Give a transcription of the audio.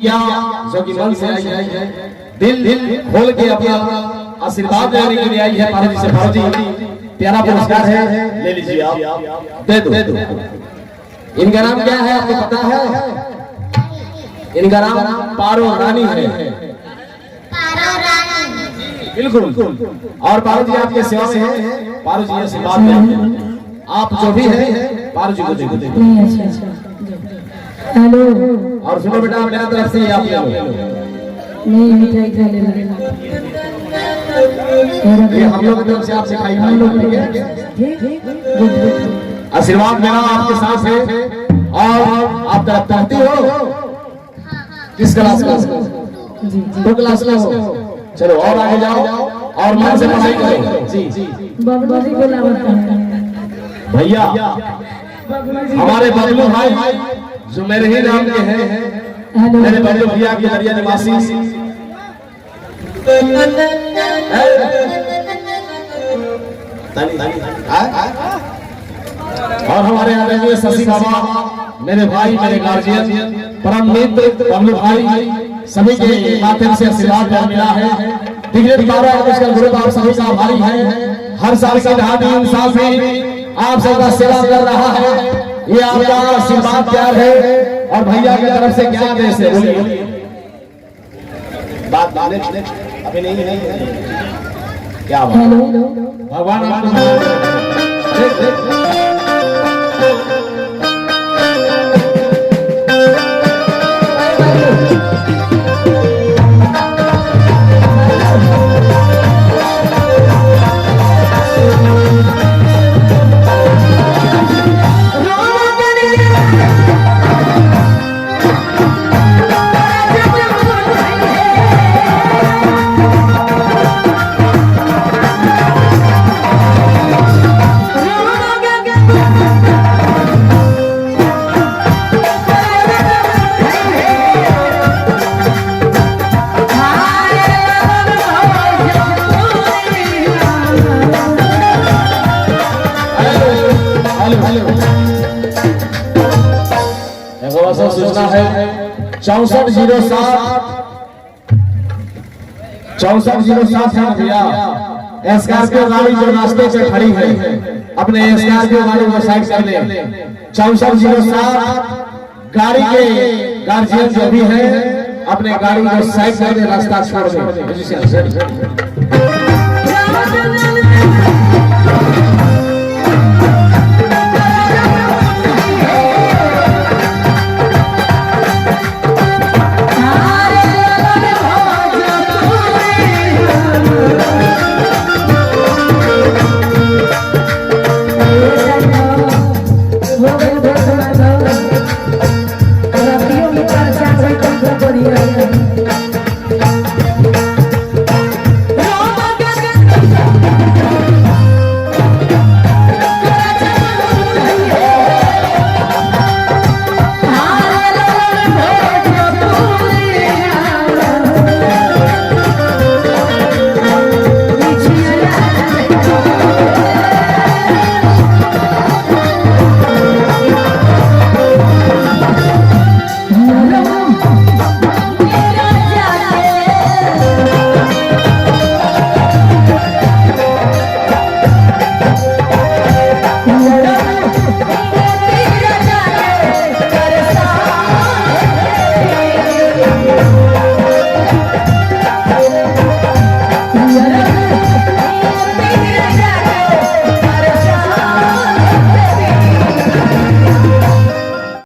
क्या जो कि मन से आई है, दिल खोल के अपना आशीर्वाद लेने के लिए आई है। पारो जी से, पारो जी प्यारा पुरस्कार है, ले लीजिए आप, दे दो। इनका नाम क्या है आपको पता है? इनका नाम पारो रानी है। पारो रानी, बिल्कुल। और पारो जी आपके सेवा में है। पारो जी आशीर्वाद दें, आप जो भी है पारो जी को दे दो। हेलो, और सुनो बेटा, मेरी तरफ से आप ले लो। नहीं मिठाई खा लेना, ये हम लोग की तरफ से आपसे खाई ठीक है। आशीर्वाद मेरा आपके साथ है। और आप तरफ पढ़ती हो किस क्लास में? दो क्लास में हो। चलो और आगे जाओ और मन से पढ़ाई करो। जी बाबा जी को लावता भैया, हमारे बबलू भाई जो मेरे ही नाम के हैं, मेरे बबलू भैया के दरिया निवासी। और हमारे आदरणीय शशि बाबा, मेरे भाई, मेरे गार्जियन, परम मित्र बबलू भाई, सभी के माध्यम से आशीर्वाद मिला है। डिग्रेड ग्रुप आप सभी का आभारी है। हर साल की दहाड़ी इंसान में आप सबका सेवा कर रहा है। ये आपका आशीर्वाद प्यार है। और भैया की तरफ से क्या आदेश है? बोलिए। बात अभी नहीं क्या बात? भगवान सूचना है 6407 है भैया। स्कॉर्पियो गाड़ी जो रास्ते पे खड़ी है, अपने स्कॉर्पियो गाड़ी को साइड कर ले। 6407 गाड़ी के गार्जियन जो भी है, अपने गाड़ी को साइड कर दे, रास्ता छोड़ दे।